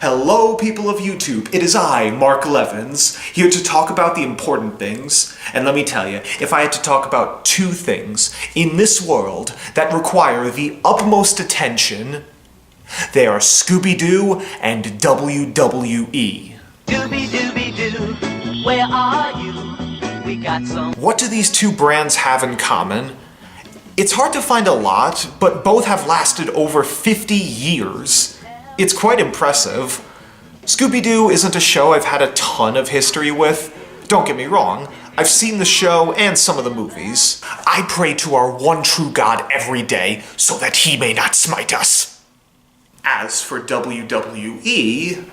Hello, people of YouTube. It is I, Mark Levins, here to talk about the important things. And let me tell you, if I had to talk about two things in this world that require the utmost attention, they are Scooby-Doo and WWE. Scooby-Dooby-Doo, where are you? We got some. What do these two brands have in common? It's hard to find a lot, but both have lasted over 50 years. It's quite impressive. Scooby-Doo isn't a show I've had a ton of history with. Don't get me wrong, I've seen the show and some of the movies. I pray to our one true God every day so that he may not smite us. As for WWE,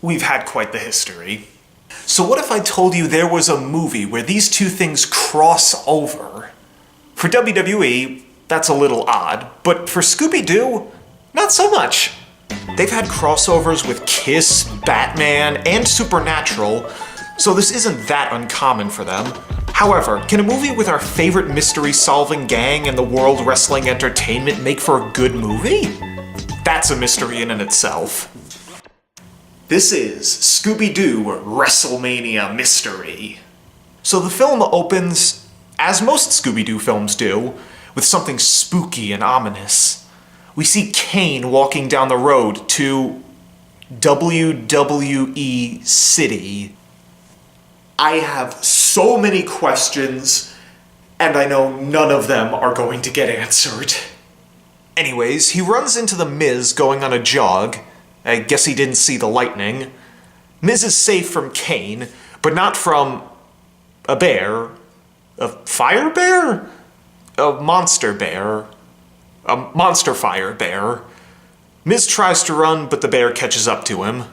we've had quite the history. So what if I told you there was a movie where these two things cross over? For WWE, that's a little odd, but for Scooby-Doo, not so much. They've had crossovers with Kiss, Batman, and Supernatural, so this isn't that uncommon for them. However, can a movie with our favorite mystery-solving gang in the world wrestling entertainment make for a good movie? That's a mystery in and itself. This is Scooby-Doo Wrestlemania Mystery. So the film opens, as most Scooby-Doo films do, with something spooky and ominous. We see Kane walking down the road to WWE City. I have so many questions, and I know none of them are going to get answered. Anyways, he runs into the Miz going on a jog. I guess he didn't see the lightning. Miz is safe from Kane, but not from a bear. A fire bear? A monster bear. A monster fire bear. Miz tries to run, but the bear catches up to him.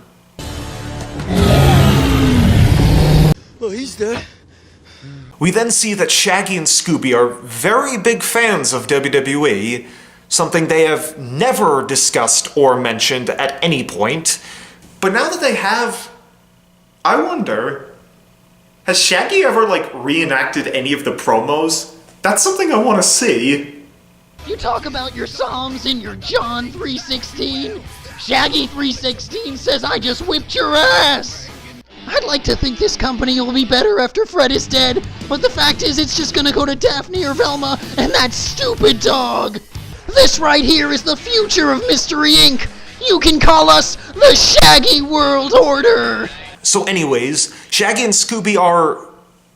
Oh, he's dead. We then see that Shaggy and Scooby are very big fans of WWE, something they have never discussed or mentioned at any point. But now that they have, I wonder, has Shaggy ever, reenacted any of the promos? That's something I want to see. You talk about your Psalms in your John 3:16. Shaggy 3:16 says I just whipped your ass. I'd like to think this company will be better after Fred is dead, but the fact is it's just gonna go to Daphne or Velma and that stupid dog. This right here is the future of Mystery Inc. You can call us the Shaggy World Order! So anyways, Shaggy and Scooby are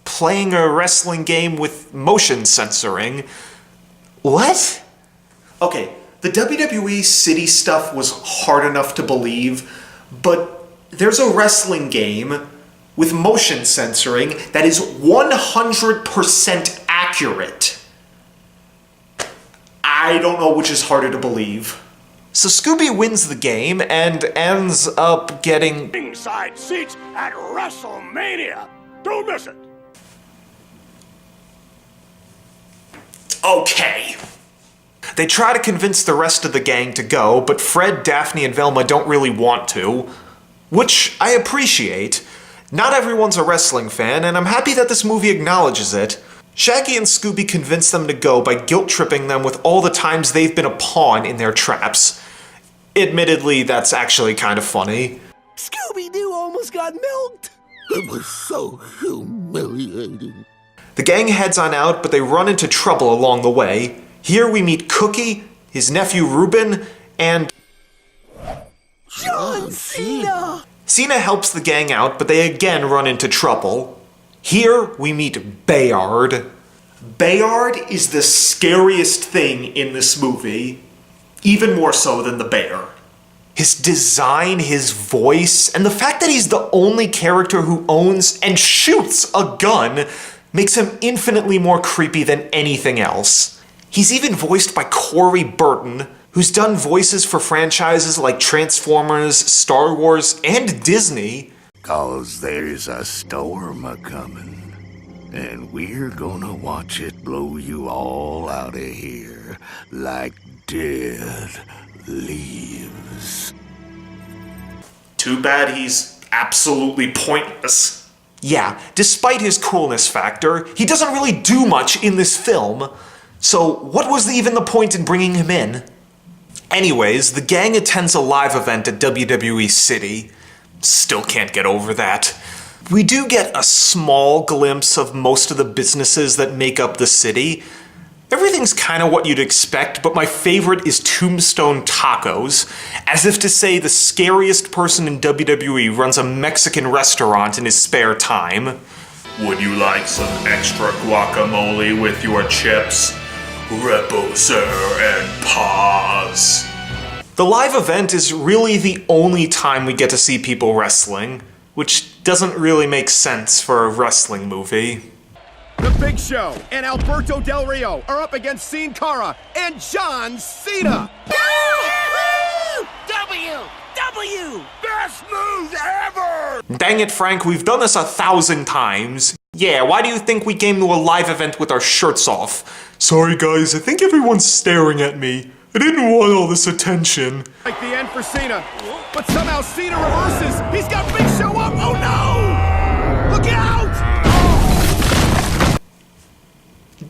playing a wrestling game with motion censoring. What? Okay, the WWE City stuff was hard enough to believe, but there's a wrestling game with motion censoring that is 100% accurate. I don't know which is harder to believe. So Scooby wins the game and ends up getting ringside seats at Wrestlemania. Don't miss it. Okay. They try to convince the rest of the gang to go, but Fred, Daphne, and Velma don't really want to, which I appreciate. Not everyone's a wrestling fan, and I'm happy that this movie acknowledges it. Shaggy and Scooby convince them to go by guilt-tripping them with all the times they've been a pawn in their traps. Admittedly, that's actually kind of funny. Scooby-Doo almost got milked. It was so humiliating. The gang heads on out, but they run into trouble along the way. Here we meet Cookie, his nephew Ruben, and John Cena! Cena helps the gang out, but they again run into trouble. Here we meet Bayard. Bayard is the scariest thing in this movie, even more so than the bear. His design, his voice, and the fact that he's the only character who owns and shoots a gun makes him infinitely more creepy than anything else. He's even voiced by Corey Burton, who's done voices for franchises like Transformers, Star Wars, and Disney. 'Cause there's a storm a-comin', and we're gonna watch it blow you all out of here like dead leaves. Too bad he's absolutely pointless. Yeah, despite his coolness factor, he doesn't really do much in this film. So what was even the point in bringing him in? Anyways, the gang attends a live event at WWE City. Still can't get over that. We do get a small glimpse of most of the businesses that make up the city. Everything's kind of what you'd expect, but my favorite is Tombstone Tacos, as if to say the scariest person in WWE runs a Mexican restaurant in his spare time. Would you like some extra guacamole with your chips? Reposer and pause. The live event is really the only time we get to see people wrestling, which doesn't really make sense for a wrestling movie. The Big Show and Alberto Del Rio are up against Sin Cara and John Cena. W! Best moves ever! Dang it, Frank, we've done this 1,000 times. Yeah, why do you think we came to a live event with our shirts off? Sorry guys, I think everyone's staring at me. I didn't want all this attention. Like the end for Cena, but somehow Cena reverses. He's got Big Show up. Oh no! Look out!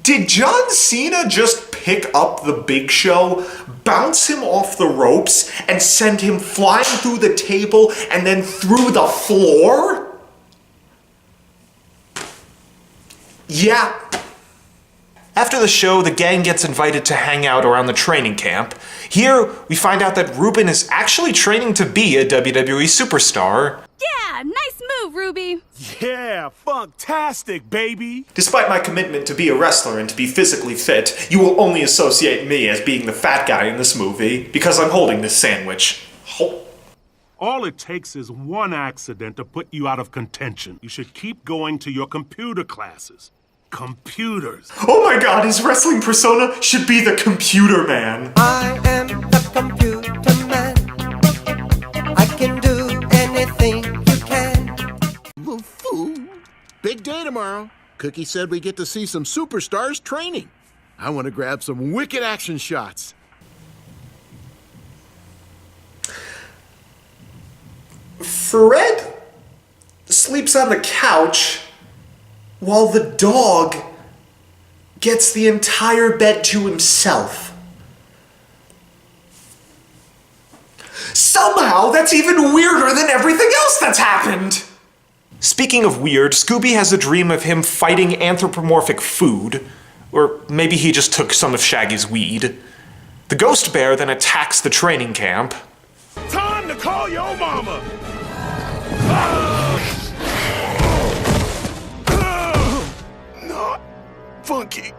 Did John Cena just pick up the Big Show, bounce him off the ropes, and send him flying through the table and then through the floor? Yeah. After the show, the gang gets invited to hang out around the training camp. Here, we find out that Ruben is actually training to be a WWE superstar. Yeah, nice move, Ruby. Yeah, funktastic, baby. Despite my commitment to be a wrestler and to be physically fit, you will only associate me as being the fat guy in this movie because I'm holding this sandwich. All it takes is one accident to put you out of contention. You should keep going to your computer classes. Computers. Oh my god, his wrestling persona should be the computer man. I am the computer man. I can do anything you can. Fool. Big day tomorrow. Cookie said we get to see some superstars training. I want to grab some wicked action shots. Fred sleeps on the couch while the dog gets the entire bed to himself. Somehow, that's even weirder than everything else that's happened! Speaking of weird, Scooby has a dream of him fighting anthropomorphic food, or maybe he just took some of Shaggy's weed. The ghost bear then attacks the training camp. Time to call your mama. Not funky.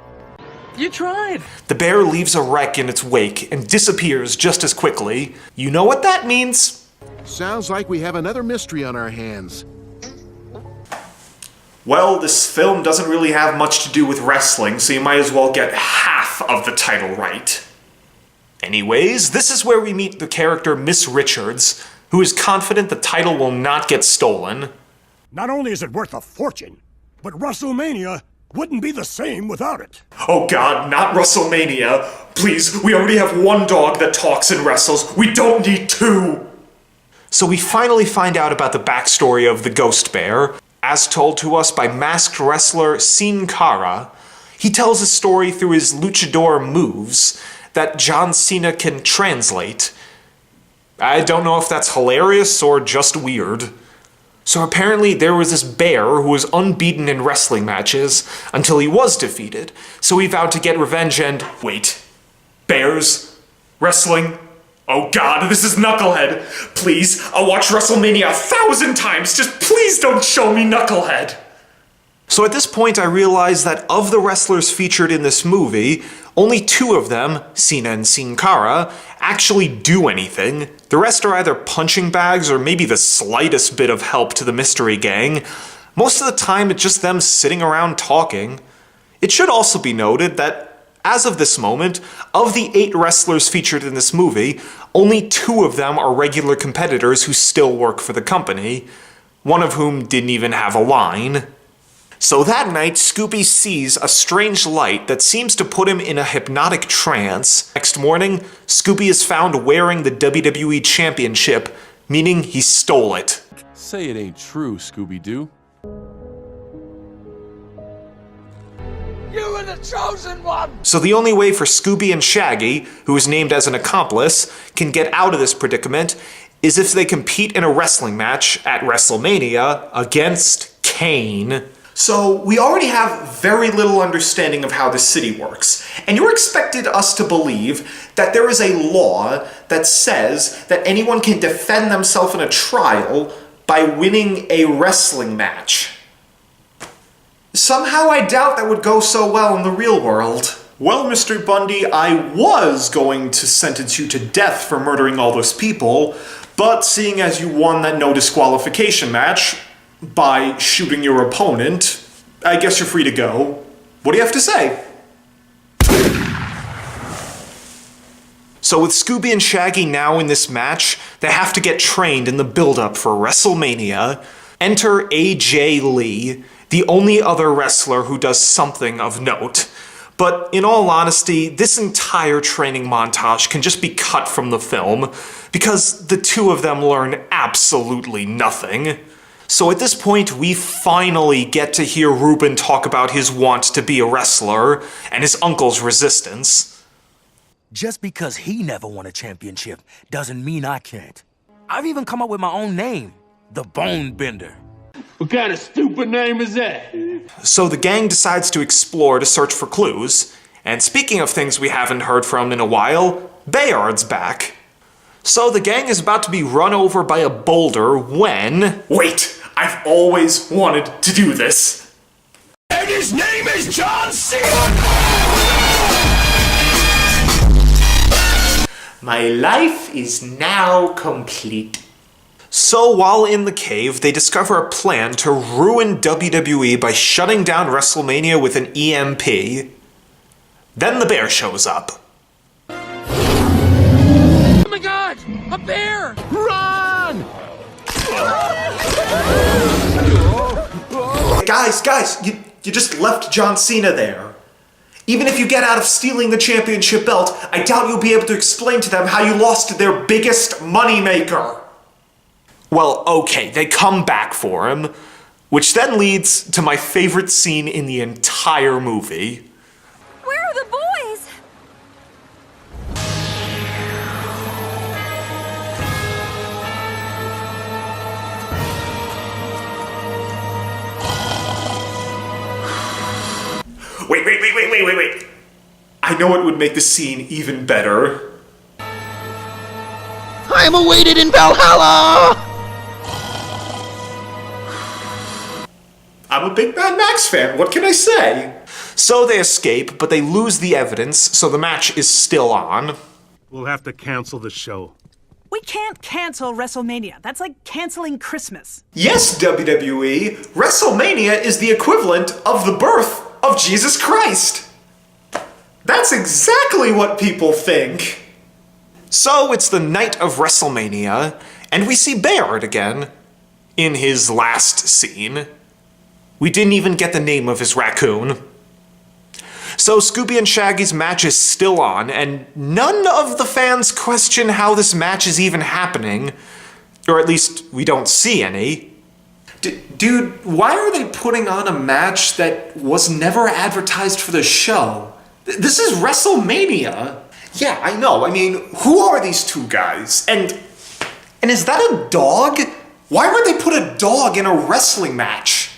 You tried. The bear leaves a wreck in its wake and disappears just as quickly. You know what that means? Sounds like we have another mystery on our hands. Well, this film doesn't really have much to do with wrestling, so you might as well get half of the title right. Anyways, this is where we meet the character Miss Richards, who is confident the title will not get stolen. Not only is it worth a fortune, but WrestleMania wouldn't be the same without it. Oh god, not WrestleMania. Please, we already have one dog that talks and wrestles. We don't need two. So we finally find out about the backstory of the Ghost Bear, as told to us by masked wrestler Sin Cara. He tells his story through his luchador moves that John Cena can translate. I don't know if that's hilarious or just weird. So apparently there was this bear who was unbeaten in wrestling matches until he was defeated. So he vowed to get revenge and... Wait. Bears? Wrestling? Oh god, this is Knucklehead. Please, I'll watch WrestleMania 1,000 times. Just please don't show me Knucklehead. So at this point I realized that of the wrestlers featured in this movie, only two of them, Cena and Sin Cara, actually do anything. The rest are either punching bags or maybe the slightest bit of help to the mystery gang. Most of the time it's just them sitting around talking. It should also be noted that As of this moment, of the 8 wrestlers featured in this movie, only 2 of them are regular competitors who still work for the company, one of whom didn't even have a line. So that night, Scooby sees a strange light that seems to put him in a hypnotic trance. Next morning, Scooby is found wearing the WWE Championship, meaning he stole it. Say it ain't true, Scooby-Doo. You were the chosen one! So the only way for Scooby and Shaggy, who is named as an accomplice, can get out of this predicament is if they compete in a wrestling match at Wrestlemania against Kane. So we already have very little understanding of how this city works, and you're expected us to believe that there is a law that says that anyone can defend themselves in a trial by winning a wrestling match. Somehow I doubt that would go so well in the real world. Well, Mr. Bundy, I was going to sentence you to death for murdering all those people, but seeing as you won that no disqualification match by shooting your opponent, I guess you're free to go. What do you have to say? So with Scooby and Shaggy now in this match, they have to get trained in the build-up for WrestleMania. Enter AJ Lee, the only other wrestler who does something of note. But in all honesty, this entire training montage can just be cut from the film, because the 2 of them learn absolutely nothing. So at this point, we finally get to hear Ruben talk about his want to be a wrestler, and his uncle's resistance. Just because he never won a championship doesn't mean I can't. I've even come up with my own name, the Bone Bender. What kind of stupid name is that? So the gang decides to explore to search for clues, and speaking of things we haven't heard from in a while, Bayard's back. So the gang is about to be run over by a boulder when... Wait! I've always wanted to do this! And his name is John Cena! My life is now complete. So while in the cave, they discover a plan to ruin WWE by shutting down WrestleMania with an EMP. Then the bear shows up. Oh my god! A bear! Run! Guys, you just left John Cena there. Even if you get out of stealing the championship belt, I doubt you'll be able to explain to them how you lost their biggest moneymaker. Well, okay, they come back for him, which then leads to my favorite scene in the entire movie. Where are the boys? Wait. I know it would make the scene even better. I am awaited in Valhalla! I'm a big Mad Max fan, what can I say? So they escape, but they lose the evidence, so the match is still on. We'll have to cancel the show. We can't cancel WrestleMania. That's like canceling Christmas. Yes, WWE, WrestleMania is the equivalent of the birth of Jesus Christ. That's exactly what people think. So it's the night of WrestleMania, and we see Bayard again, in his last scene. We didn't even get the name of his raccoon. So Scooby and Shaggy's match is still on, and none of the fans question how this match is even happening. Or at least, we don't see any. Dude, why are they putting on a match that was never advertised for the show? This is WrestleMania! Yeah, I know. I mean, who are these 2 guys? And is that a dog? Why would they put a dog in a wrestling match?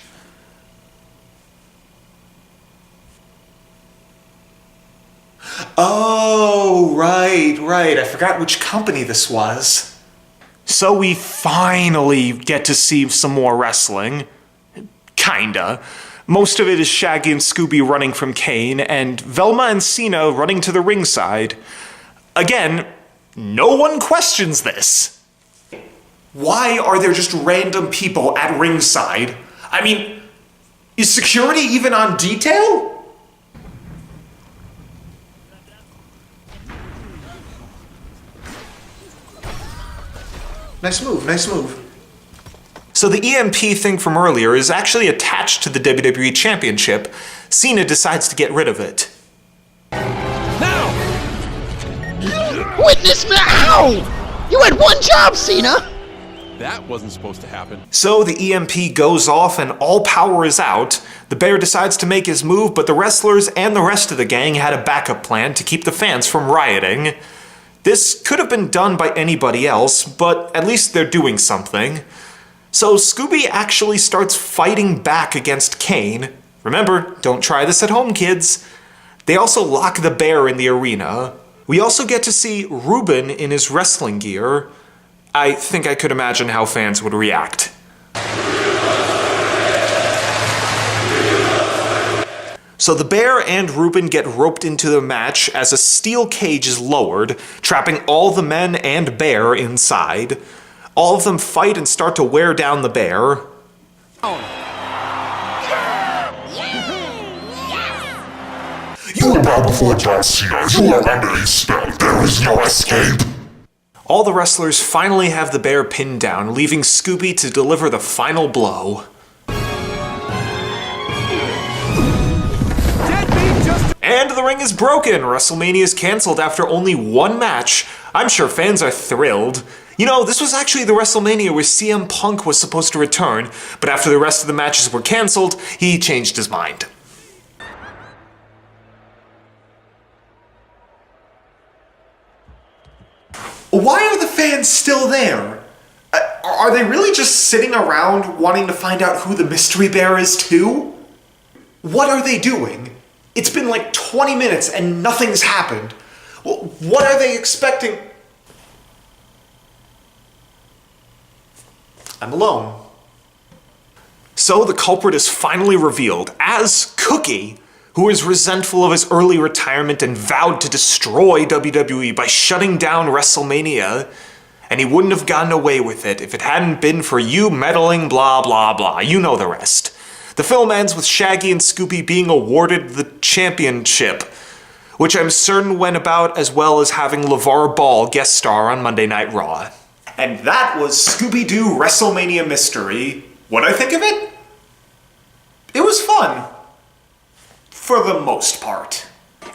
Oh, right. I forgot which company this was. So we finally get to see some more wrestling. Kinda. Most of it is Shaggy and Scooby running from Kane, and Velma and Cena running to the ringside. Again, no one questions this. Why are there just random people at ringside? I mean, is security even on detail? Nice move, nice move. So the EMP thing from earlier is actually attached to the WWE Championship. Cena decides to get rid of it. Witness me! Ow! You had one job, Cena! That wasn't supposed to happen. So the EMP goes off and all power is out. The bear decides to make his move, but the wrestlers and the rest of the gang had a backup plan to keep the fans from rioting. This could have been done by anybody else, but at least they're doing something. So Scooby actually starts fighting back against Kane. Remember, don't try this at home, kids. They also lock the bear in the arena. We also get to see Ruben in his wrestling gear. I think I could imagine how fans would react. So the bear and Ruben get roped into the match as a steel cage is lowered, trapping all the men and bear inside. All of them fight and start to wear down the bear. You are bow before John Cena. You are under a spell. There is no escape. All the wrestlers finally have the bear pinned down, leaving Scooby to deliver the final blow. And the ring is broken. WrestleMania is cancelled after only one match. I'm sure fans are thrilled. You know, this was actually the WrestleMania where CM Punk was supposed to return, but after the rest of the matches were cancelled, he changed his mind. Why are the fans still there? Are they really just sitting around wanting to find out who the mystery bear is too? What are they doing? It's been like 20 minutes and nothing's happened. What are they expecting? I'm alone. So the culprit is finally revealed as Cookie, who is resentful of his early retirement and vowed to destroy WWE by shutting down WrestleMania. And he wouldn't have gotten away with it if it hadn't been for you meddling, blah, blah, blah. You know the rest. The film ends with Shaggy and Scooby being awarded the championship, which I'm certain went about as well as having LeVar Ball guest star on Monday Night Raw. And that was Scooby-Doo WrestleMania Mystery. What'd I think of it? It was fun. For the most part.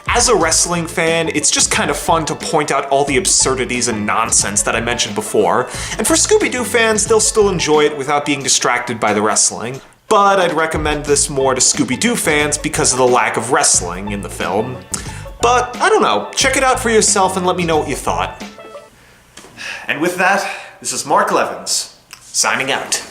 As a wrestling fan, it's just kind of fun to point out all the absurdities and nonsense that I mentioned before, and for Scooby-Doo fans, they'll still enjoy it without being distracted by the wrestling. But I'd recommend this more to Scooby-Doo fans because of the lack of wrestling in the film. But, I don't know, check it out for yourself and let me know what you thought. And with that, this is Mark Levins, signing out.